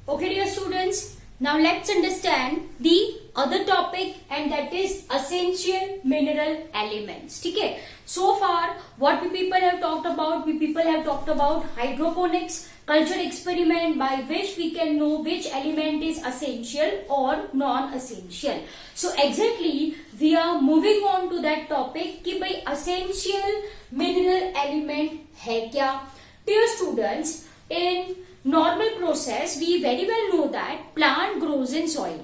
Okay, dear students, now let's understand the other topic and that is essential mineral elements. ठीक है? So far, what we people have talked about hydroponics, culture experiment by which we can know which element is essential or non-essential. So exactly, we are moving on to that topic कि भाई essential mineral element है क्या? Dear students, in normal process, we very well know that plant grows in soil.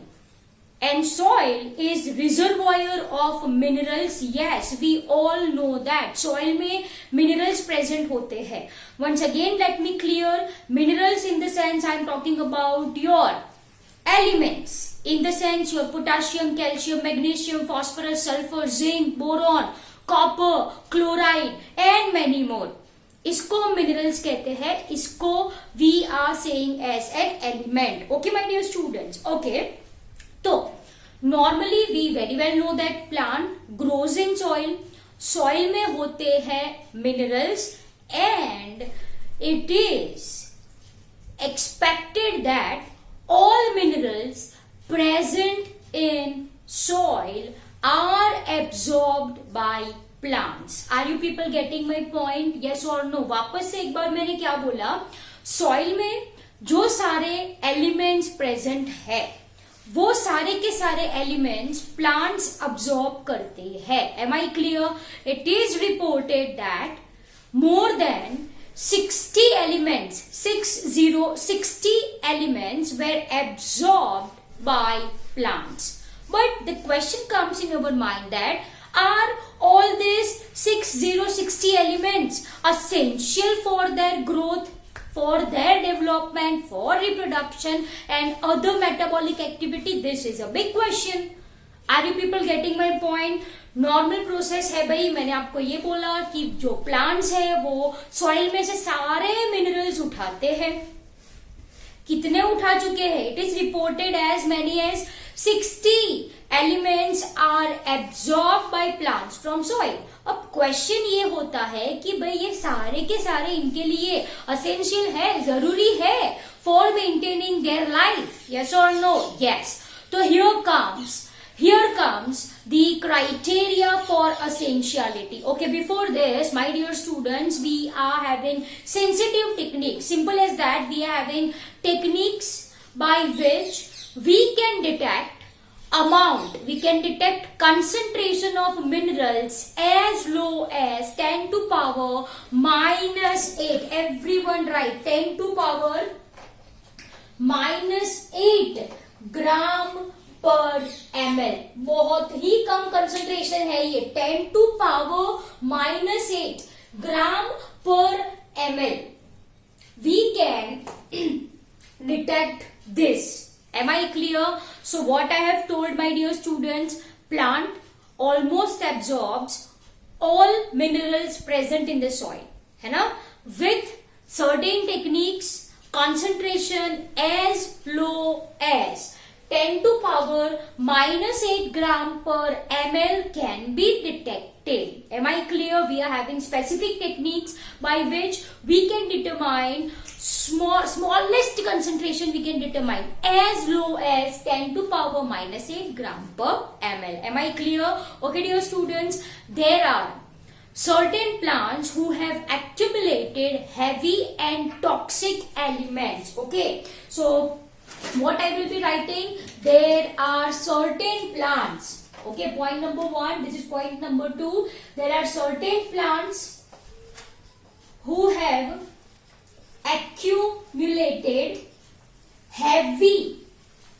And soil is reservoir of minerals. Yes, we all know that. Soil में minerals present होते हैं. Once again, let me clear. Minerals in the sense I am talking about your elements. In the sense your potassium, calcium, magnesium, phosphorus, sulfur, zinc, boron, copper, chloride and many more. इसको minerals कहते हैं. इसको we are saying as an element. Okay my dear students. Okay, तो normally we very well know that plant grows in soil. Soil में होते हैं minerals and it is expected that all minerals present in soil are absorbed by plants. Are you people getting my point? Yes or no? वापस से एक बार मैंने क्या बोला, soil में जो सारे एलिमेंट्स प्रेजेंट है वो सारे के सारे एलिमेंट्स प्लांट्स अब्सॉर्ब करते हैं. Am I clear? It is reported that more than 60 elements, 60 elements were absorbed by plants. But the question comes in our mind that are all these 60 elements essential for their growth, for their development, for reproduction and other metabolic activity? This is a big question. Are you people getting my point? Normal process है भाई. मैंने आपको ये बोला कि जो plants है वो सॉइल में से सारे मिनरल्स उठाते हैं. कितने उठा चुके हैं? It is reported as many as 60 elements are absorbed by plants from soil. अब क्वेश्चन ये होता है कि भाई ये सारे के सारे इनके लिए असेंशियल है, जरूरी है for maintaining their life. Yes और नो? यस. तो here comes the criteria for essentiality. Okay, before this, my dear students, we are having sensitive techniques. Simple as that, we are having techniques by which we can detect amount, we can detect concentration of minerals as low as 10 to power minus 8. Everyone write 10 to power minus 8 ग्राम पर ml. बहुत ही कम concentration है ये. 10 to power minus 8 ग्राम पर ml. We can detect this. Am I clear? So what I have told, my dear students, plant almost absorbs all minerals present in the soil, है ना? With certain techniques, concentration as low as 10 to power minus 8 gram per ml can be detected. Am I clear? We are having specific techniques by which we can determine smallest concentration. We can determine as low as 10 to power minus 8 gram per ml. Am I clear? Okay, dear students, there are certain plants who have accumulated heavy and toxic elements. Okay, so what I will be writing, there are certain plants. Okay, point number 1, this is point number 2. There are certain plants who have accumulated heavy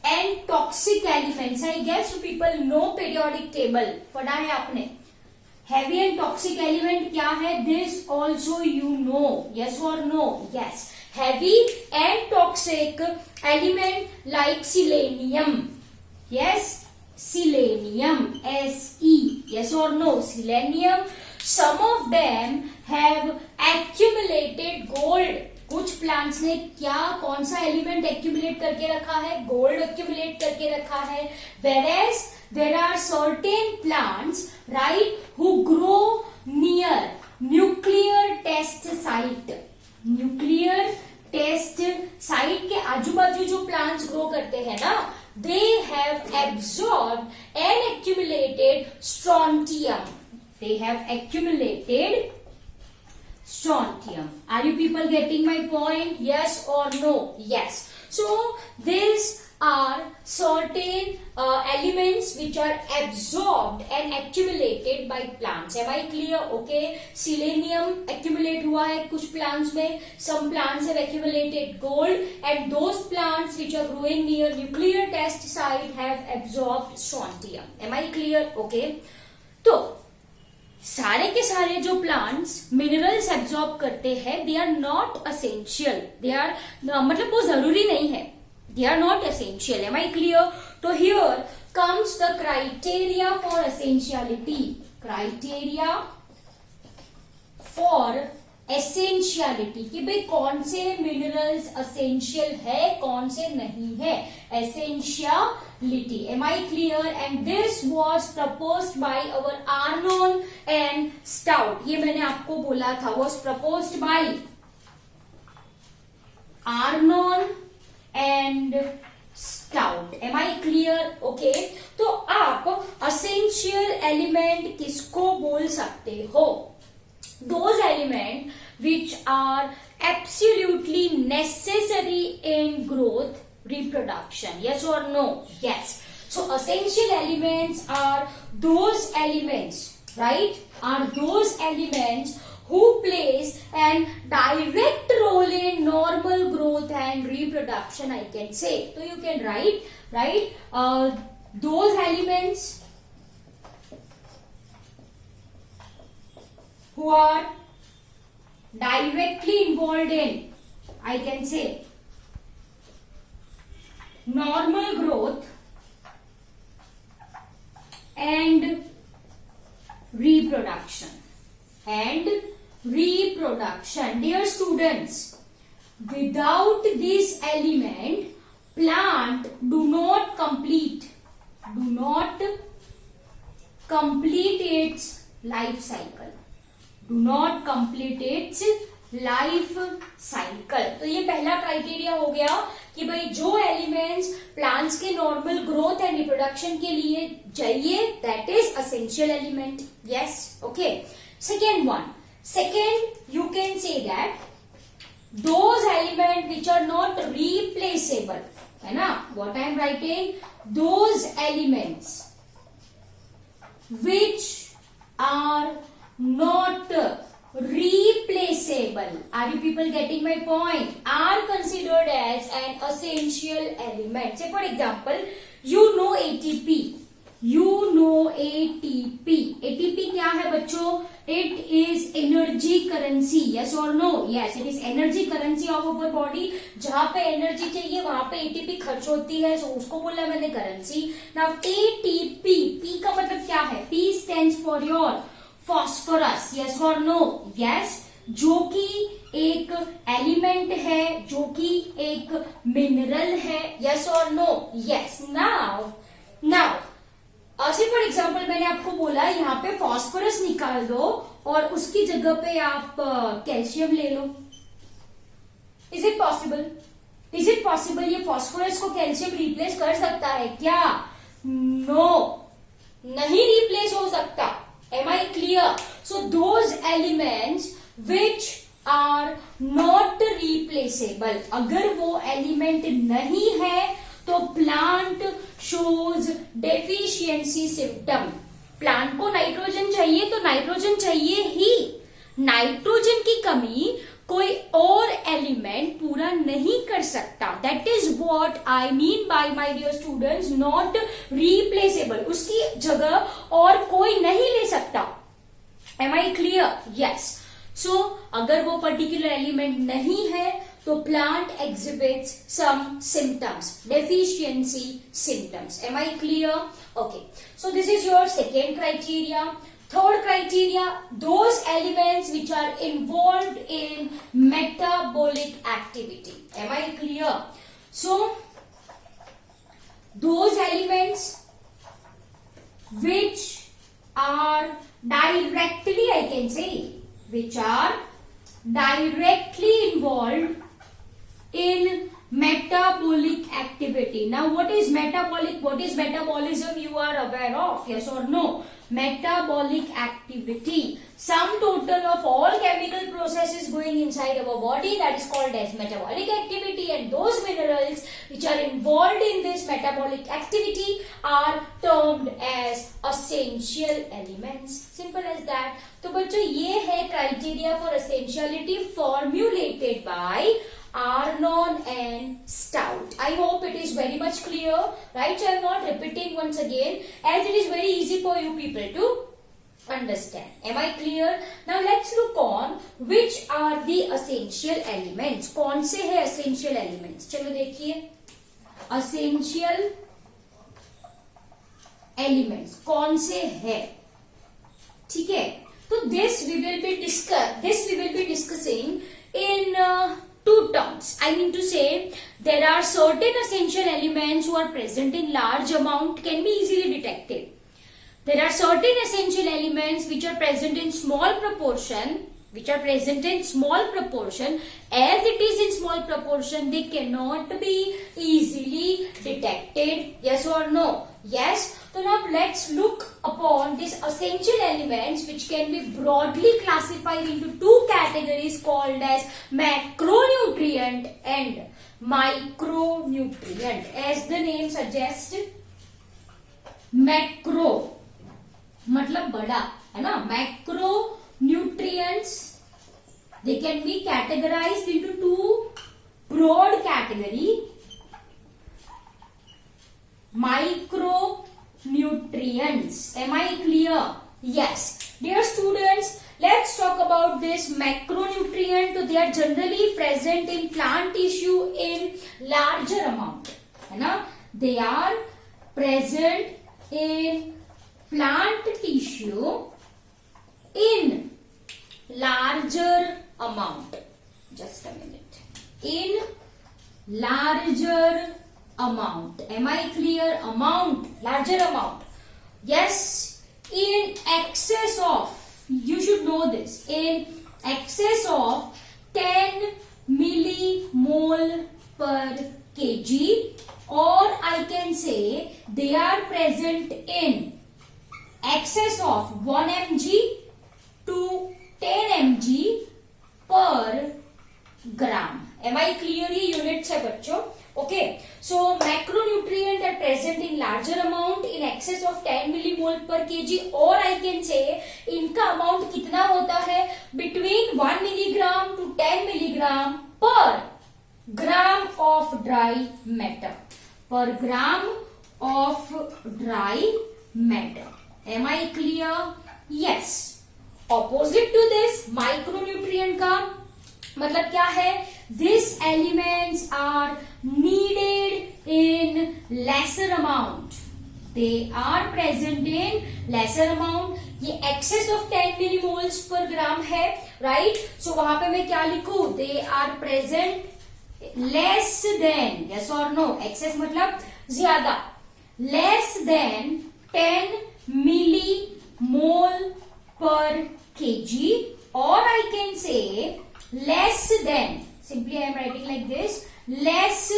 and toxic elements. I guess you people know periodic table. पढ़ा है आपने. Heavy and toxic element क्या है? This also you know. Yes or no? Yes. Heavy and toxic element like selenium. Yes, selenium. Se. Yes or no? Selenium. Some of them have accumulated gold. कुछ plants ने क्या, कौन सा element accumulate करके रखा है? गोल्ड एक्यूमुलेट करके रखा है. Whereas there are certain plants, right, who grow near nuclear test site. Nuclear test site के आजू बाजू जो प्लांट्स ग्रो करते हैं ना, they have absorbed and accumulated strontium. They have accumulated strontium. Are you people getting my point? Yes or no? Yes. So these are certain elements which are absorbed and accumulated by plants. Am I clear? Okay. Selenium accumulate हुआ है कुछ plants में. Some plants have accumulated gold, and those plants which are growing near nuclear test site have absorbed strontium. Am I clear? Okay. तो सारे के सारे जो plants minerals absorb करते हैं, they are not essential. They are मतलब वो जरूरी नहीं है. They are not essential. Am I clear? तो here comes the criteria for essentiality. Criteria for essentiality कि भाई कौन से मिनरल्स असेंशियल है, कौन से नहीं है. Essentiality. Am I clear? And this was proposed by our Arnon and Stout. ये मैंने आपको बोला था, was proposed by Arnon and Stout. Am I clear? Okay. तो आप असेंशियल एलिमेंट किसको बोल सकते हो? Those elements which are absolutely necessary in growth, reproduction. Yes or no? Yes. So essential elements are those elements, right? Are those elements who plays an direct role in normal growth and reproduction, I can say. So you can write, right? Those elements who are directly involved in, I can say, normal growth and reproduction. And reproduction. Dear students, without this element, plant do not complete its life cycle. Do not complete its life cycle. तो ये पहला criteria हो गया कि भाई जो elements plants के normal growth and reproduction के लिए चाहिए, that is essential element. Yes. Okay. Second one. Second you can say that those element which are not replaceable, है ना. What I am writing? Those elements which are not replaceable. Are you people getting my point? Are considered as an essential element. Say for example, you know ATP. You know ATP. ATP क्या है बच्चों? It is energy currency. Yes or no? Yes, it is energy currency of our body. जहाँ पे energy चाहिए वहां पे ATP खर्च होती है, so उसको बोला मैंने करेंसी. Now ATP, P का मतलब क्या है? P stands for your phosphorus. Yes और नो? यस. जो कि एक एलिमेंट है, जो कि एक मिनरल है. यस और no? Yes. Now for example मैंने आपको बोला यहाँ पे फॉस्फोरस निकाल दो और उसकी जगह पे आप कैल्शियम ले लो. Is it possible? Is it possible ये फॉस्फोरस को कैल्शियम रिप्लेस कर सकता है क्या? नो, नहीं रिप्लेस हो सकता. Am I clear? So those elements which are not replaceable, अगर वो एलिमेंट नहीं है तो plant shows deficiency symptom. Plant को नाइट्रोजन चाहिए तो नाइट्रोजन चाहिए ही. नाइट्रोजन की कमी कोई और एलिमेंट पूरा नहीं कर सकता. That is what I mean by my dear students, not replaceable. उसकी जगह और कोई नहीं ले सकता. Am I clear? Yes. So अगर वो पर्टिकुलर एलिमेंट नहीं है तो plant exhibits some symptoms, deficiency symptoms. Am I clear? Okay. So this is your second criteria. Third criteria, those elements which are involved in metabolic activity. Am I clear? So, those elements which are directly, I can say, which are directly involved in metabolic metabolic activity. Now what is metabolic? What is metabolism? You are aware of, yes or no? Metabolic activity, sum total of all chemical processes going inside our body, that is called as metabolic activity, and those minerals which are involved in this metabolic activity are termed as essential elements. Simple as that. तो बच्चों ये है criteria for essentiality formulated by Arnon and Stout. I hope it is very much clear, right? So I am not repeating once again, as it is very easy for you people to understand. Am I clear? Now let's look on which are the essential elements. कौन से है essential elements? चलो देखिए, essential elements कौन से है? ठीक है, तो this we will be discussing in two terms. I mean to say, there are certain essential elements who are present in large amount, can be easily detected. There are certain essential elements which are present in small proportion, as it is in small proportion, they cannot be easily detected. Yes or no? Yes. So now let's look upon these essential elements which can be broadly classified into two categories called as macronutrient and micronutrient. As the name suggests, macro मतलब बड़ा है ना, macronutrients, they can be categorized into two broad category. Micronutrients. Am I clear? Yes. Dear students, let's talk about this macronutrient. So they are generally present in plant tissue in larger amount. है ना? They are present in plant tissue in larger amount. Just a minute. In larger amount. Am I clear? Amount, larger amount. Yes, in excess of, you should know this, in excess of 10 millimole per kg, or I can say they are present in excess of 1 mg to 10 mg per gram. Am I clear? ये units है बच्चों. Okay, so macronutrient are present in larger amount in excess of 10 millimole per kg, or I can say इनका amount कितना होता है, between 1 milligram to 10 milligram per gram of dry matter. Per gram of dry matter. Am I clear? Yes. Opposite to this micronutrient का मतलब क्या है? These elements are needed in lesser amount. They are present in lesser amount. ये excess of 10 millimoles per gram है, right? So वहां पे मैं क्या लिखूं? They are present less than, yes or no? Excess मतलब ज्यादा. Less than 10 millimole per kg, or I can say less than, simply I am writing like this, less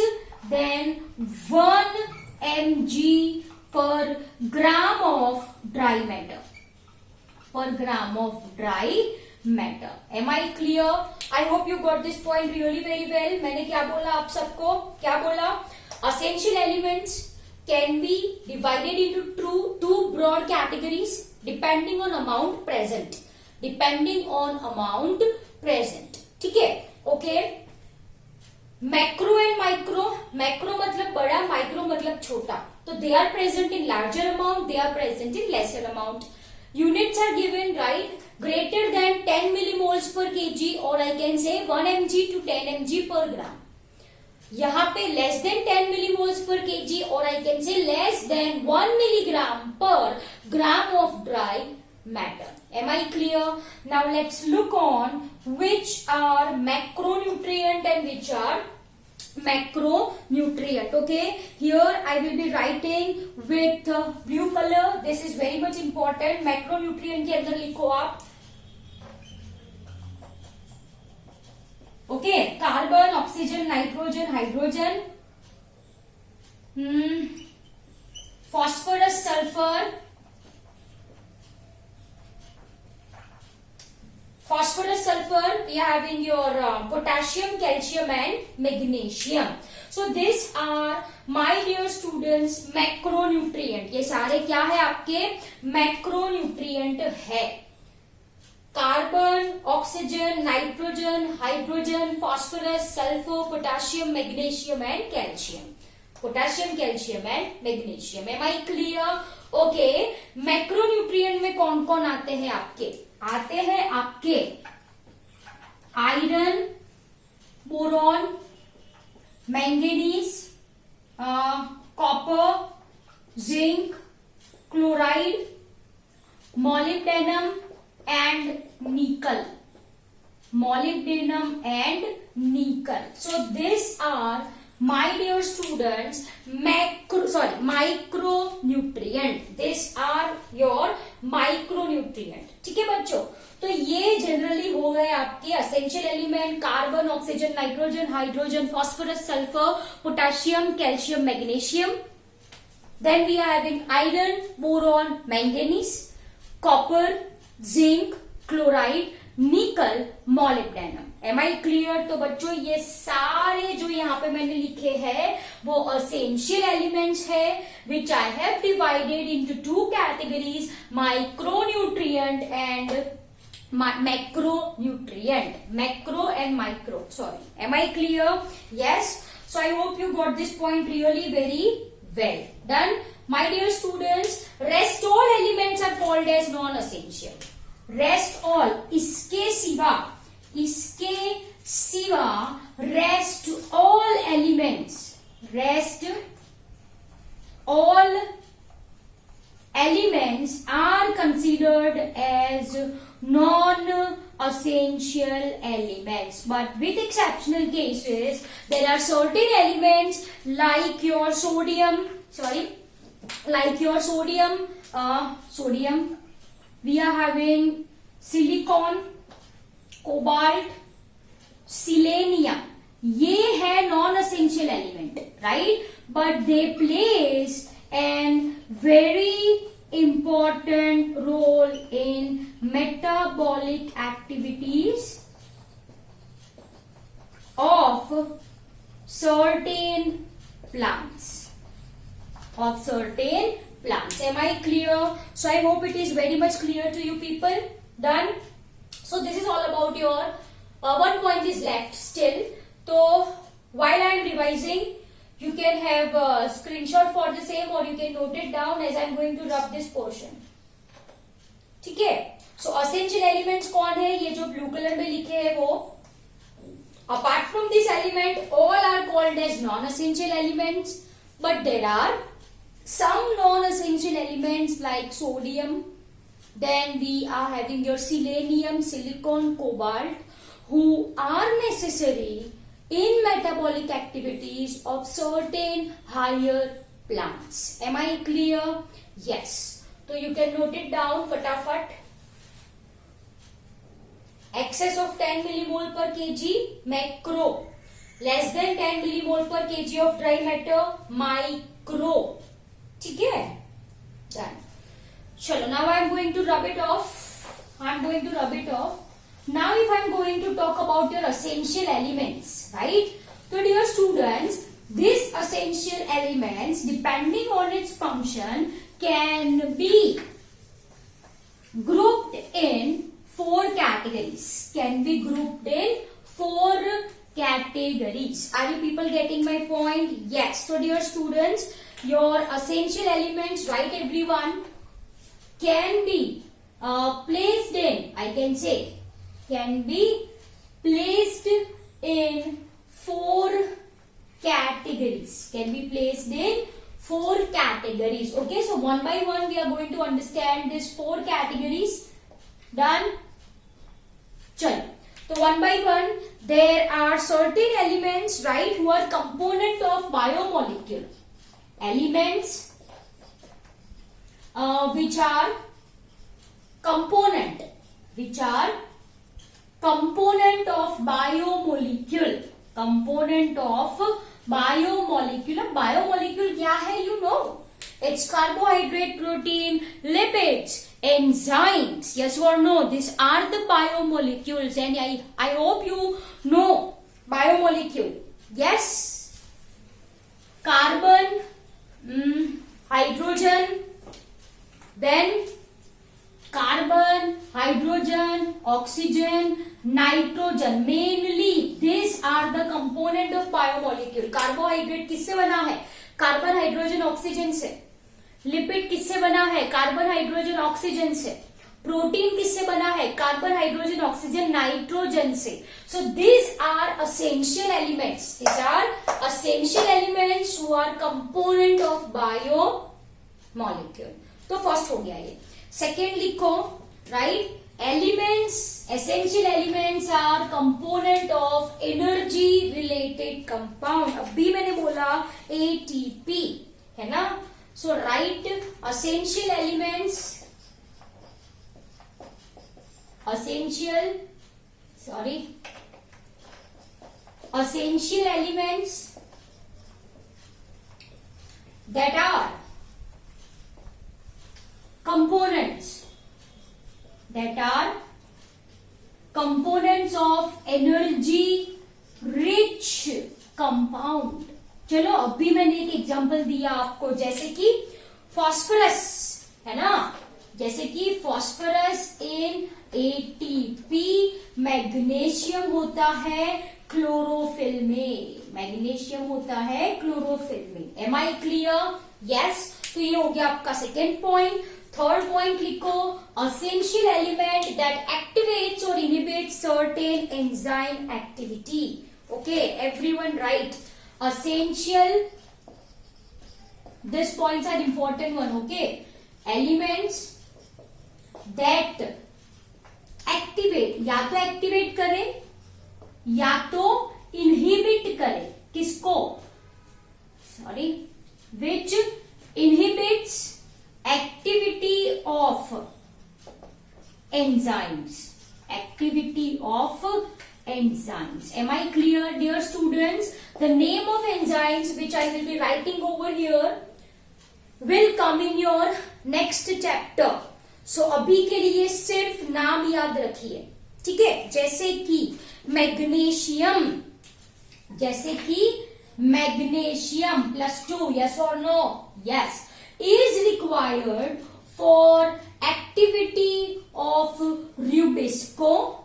than 1 mg per gram of dry matter. Per gram of dry matter. Am I clear? I hope you got this point really very well. मैंने क्या बोला आप सबको? क्या बोला? Essential elements can be divided into two broad categories depending on amount present. Depending on amount present. ठीक है? Okay. Macro and micro. Macro मतलब बड़ा, माइक्रो मतलब छोटा. तो they are present in larger amount, they are present in lesser amount. Units are given, right? Greater than 10 millimoles per kg, और I can से 1 mg to 10 mg पर gram. यहाँ पे less than 10 millimoles per kg, और I can say less than 1 milligram per gram of dry matter. Am I clear? Now let's look on which are macronutrient and which are macronutrient. Okay, here I will be writing with blue color. This is very much important. Macronutrient के अंदर लिखो आप. Okay, carbon, oxygen, nitrogen, hydrogen, phosphorus, sulfur, we are having your potassium, calcium and magnesium. So these are my dear students macronutrient. ये सारे क्या है आपके macronutrient है. Carbon, oxygen, nitrogen, hydrogen, phosphorus, sulphur, potassium, magnesium and calcium. Potassium, calcium and magnesium. Am I clear? Okay. Macronutrient में कौन कौन आते हैं आपके? आते हैं आपके iron, boron, manganese, copper, zinc, chloride, molybdenum and nickel. Molybdenum and nickel. So these are my dear students micronutrient. These are your micronutrient. ठीक है बच्चों. तो ये जनरली हो गए आपके essential element carbon, oxygen, nitrogen, hydrogen, phosphorus, sulphur, potassium, calcium, magnesium. Then we are having iron, boron, manganese, copper, zinc, chloride, nickel, molybdenum. Am I clear? तो बच्चों ये सारे जो यहाँ पे मैंने लिखे हैं वो essential elements है which I have divided into two categories, micronutrient and macronutrient. Macro and micro. Sorry. Am I clear? Yes. So I hope you got this point really very well. Done. My dear students, rest all elements are called as non-essential. Rest all. इसके सिवा rest all elements. Rest all elements are considered as non-essential elements, but with exceptional cases there are certain elements like your sodium, we are having silicon, cobalt, selenium. ये है non-essential element, right? But they plays an very important role in metabolic activities of certain plants. Am I clear? So I hope it is very much clear to you people. Done. So this is all about your one point is left still. So while I am revising, you can have a screenshot for the same or you can note it down as I am going to rub this portion. ठीक है. So essential elements कौन है? ये जो blue color में लिखे हैं वो. Apart from this element, all are called as non-essential elements. But there are some non-essential elements like sodium. Then we are having your selenium, silicon, cobalt, who are necessary in metabolic activities of certain higher plants. Am I clear? Yes. So you can note it down fatafat. Excess of 10 millimole per kg macro, less than 10 millimole per kg of dry matter micro. ठीक है? Done. चलो, now I am going to rub it off. Now if I am going to talk about your essential elements, right? So dear students, these essential elements depending on its function can be grouped in four categories. Are you people getting my point? Yes. So dear students, your essential elements, right everyone, can be placed in, I can say, can be placed in four categories. Okay, so one by one we are going to understand these four categories. Done? Chalo. So one by one, there are certain elements, right, who are component of biomolecule. Elements which are component of biomolecule. Biomolecule. Biomolecule क्या है? You know, it's carbohydrate, protein, lipids, enzymes. Yes or no? These are the biomolecules, and I hope you know biomolecule. Yes. Carbon, hydrogen, then carbon, hydrogen, oxygen, nitrogen. Mainly these are the component of biomolecule. Carbohydrate किससे बना है? Carbon, hydrogen, oxygen से. Lipid किससे बना है? Carbon, hydrogen, oxygen से. Protein किससे बना है? कार्बन, हाइड्रोजन, ऑक्सीजन, नाइट्रोजन से. So these are essential elements. These are essential elements who are component of biomolecule. तो फर्स्ट हो गया ये. सेकेंड लिखो, right? Elements, essential elements are component of energy related compound. अभी मैंने बोला ATP, है ना? So right, essential elements, essential elements that are components of energy rich compound. चलो अभी मैंने एक एग्जांपल दिया आपको, जैसे कि फॉस्फोरस, है ना? जैसे कि फॉस्फोरस इन एटीपी. मैग्नीशियम होता है क्लोरोफिल में. मैग्नीशियम होता है क्लोरोफिल में. Am I clear? यस. तो ये हो गया आपका सेकेंड पॉइंट. थर्ड पॉइंट लिखो, असेंशियल एलिमेंट दैट एक्टिवेट्स और inhibits certain enzyme activity. Okay, everyone right? essential, this points are important one. Okay, elements that activate, या तो एक्टिवेट करे या तो इनहिबिट करे. किसको? Sorry, which inhibits activity of enzymes. Activity of enzymes. Am I clear, dear students? The name of enzymes which I will be writing over here will come in your next chapter. So अभी के लिए सिर्फ नाम याद रखिए, ठीक है? जैसे कि magnesium, +2. Yes or no? Yes. Is required for activity of Rubisco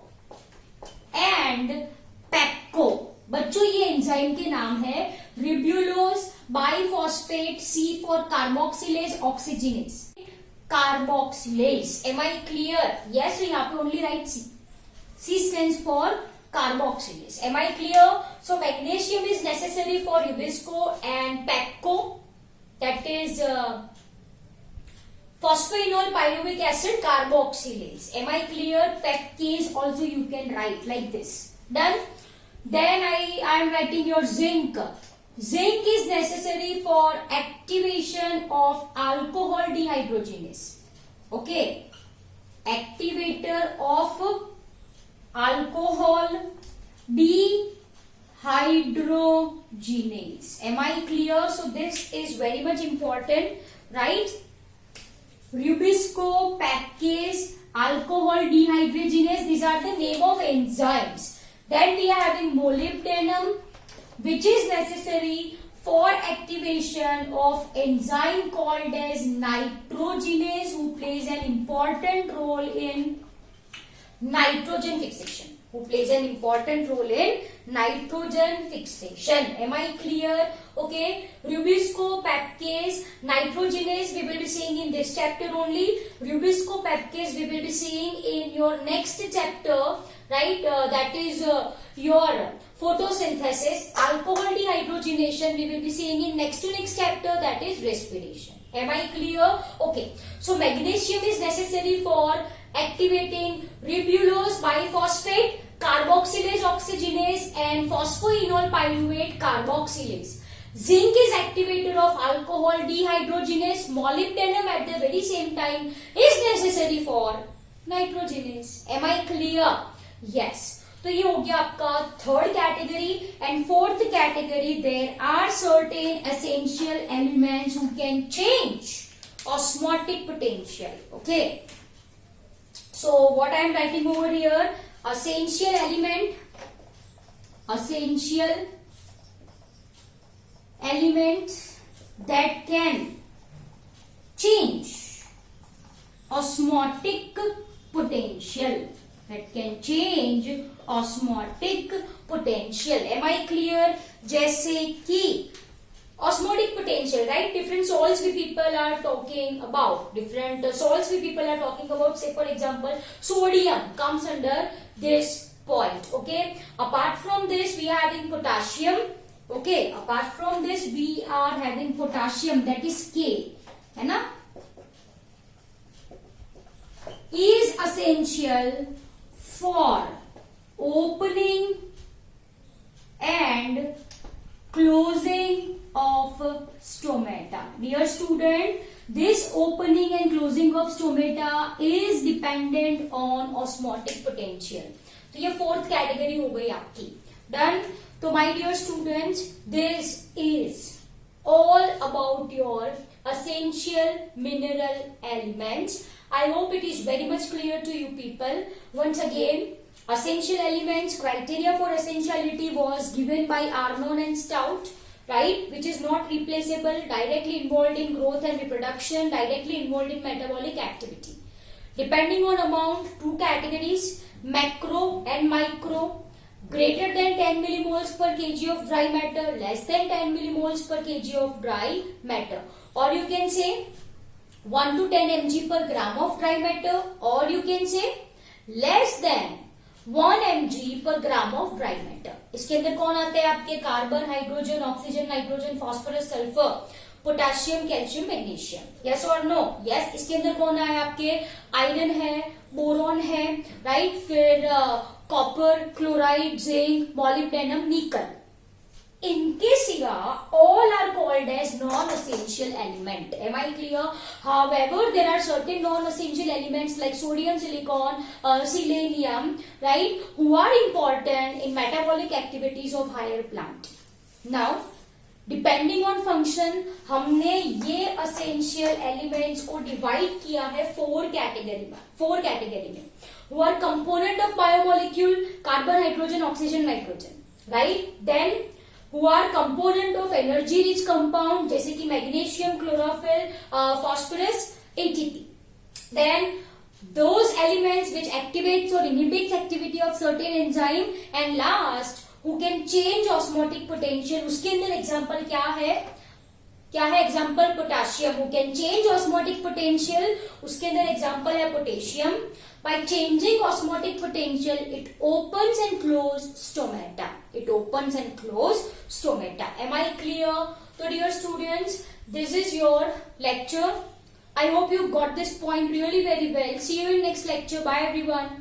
and Pepco. बच्चों ये एंजाइम के नाम है. रिब्यूलोज biphosphate, C for carboxylase, oxygenase, carboxylase. Am I clear? Yes. So यहाँ पे only write C. C stands for carboxylase. Am I clear? So magnesium is necessary for Rubisco and Pepco, that is phosphoenol pyruvic acid carboxylase. Am I clear? Pepcase also you can write like this. Done. Then I am writing your zinc. Zinc is necessary for activation of alcohol dehydrogenase. Okay, activator of alcohol dehydrogenase. Am I clear? So this is very much important, right? Rubisco, Pepcase, alcohol dehydrogenase, these are the name of enzymes. Then we are having molybdenum, which is necessary for activation of enzyme called as nitrogenase, who plays an important role in nitrogen fixation. Am I clear? Okay, Rubisco, Pepcase, nitrogenase we will be seeing in this chapter only. Rubisco, Pepcase we will be seeing in your next chapter, right? That is your photosynthesis. Alcohol dehydrogenation we will be seeing in next to next chapter, that is respiration. Am I clear? Okay, so magnesium is necessary for activating ribulose biphosphate, carboxylase oxygenase and phosphoenol pyruvate carboxylase. Zinc is activator of alcohol dehydrogenase. Molybdenum at the very same time is necessary for nitrogenase. Am I clear? Yes. तो ये हो गया आपका third category. And fourth category, there are certain essential elements who can change osmotic potential. Okay, so what I am writing over here, essential elements that can change osmotic potential, am I clear? जैसे कि osmotic potential, right? Different salts we people are talking about, say for example sodium comes under this point. Okay, apart from this we are having potassium. Okay, apart from this we are having potassium, that is K, है ना, is essential for opening and closing of stomata. Dear student, this opening and closing of stomata is dependent on osmotic potential. तो ये fourth category हो गई आपकी. Done. तो my dear students, this is all about your essential mineral elements. I hope it is very much clear to you people. Once again, essential elements, criteria for essentiality was given by Arnon and Stout, right? Which is not replaceable, directly involved in growth and reproduction, directly involved in metabolic activity. Depending on amount, two categories, macro and micro. Greater than 10 millimoles per kg of dry matter, less than 10 millimoles per kg of dry matter. Or you can say 1 to 10 mg per gram of dry matter, or you can say less than 1 mg per gram of dry matter. इसके अंदर कौन आते हैं आपके? Carbon, hydrogen, oxygen, nitrogen, phosphorus, sulphur, potassium, calcium, magnesium. Yes और no? Yes. इसके अंदर कौन आया आपके? आयरन है, बोरॉन है, राइट. फिर कॉपर, क्लोराइड, जिंक, मॉलिब्डेनम, निकल. इनके सिवा all are called as non-essential element. Am I clear? However, there are certain non-essential elements like sodium, silicon, selenium, right, who are important in metabolic activities of higher plant. Now, depending on function हमने ये essential elements को divide किया है four category में. Who are component of biomolecule, carbon, hydrogen, oxygen, nitrogen, right. Then who are component of energy rich compound जैसे कि मैग्नीशियम, क्लोरोफिल, phosphorus, ATP. Then those elements which activates or inhibits activity of certain enzyme, and last who can change osmotic potential. उसके अंदर example क्या है? Example potassium, who can change osmotic potential. उसके अंदर एग्जाम्पल है potassium. By changing osmotic potential, it opens and closes stomata. Am I clear? So dear students, this is your lecture. I hope you got this point really very well. See you in next lecture. Bye everyone.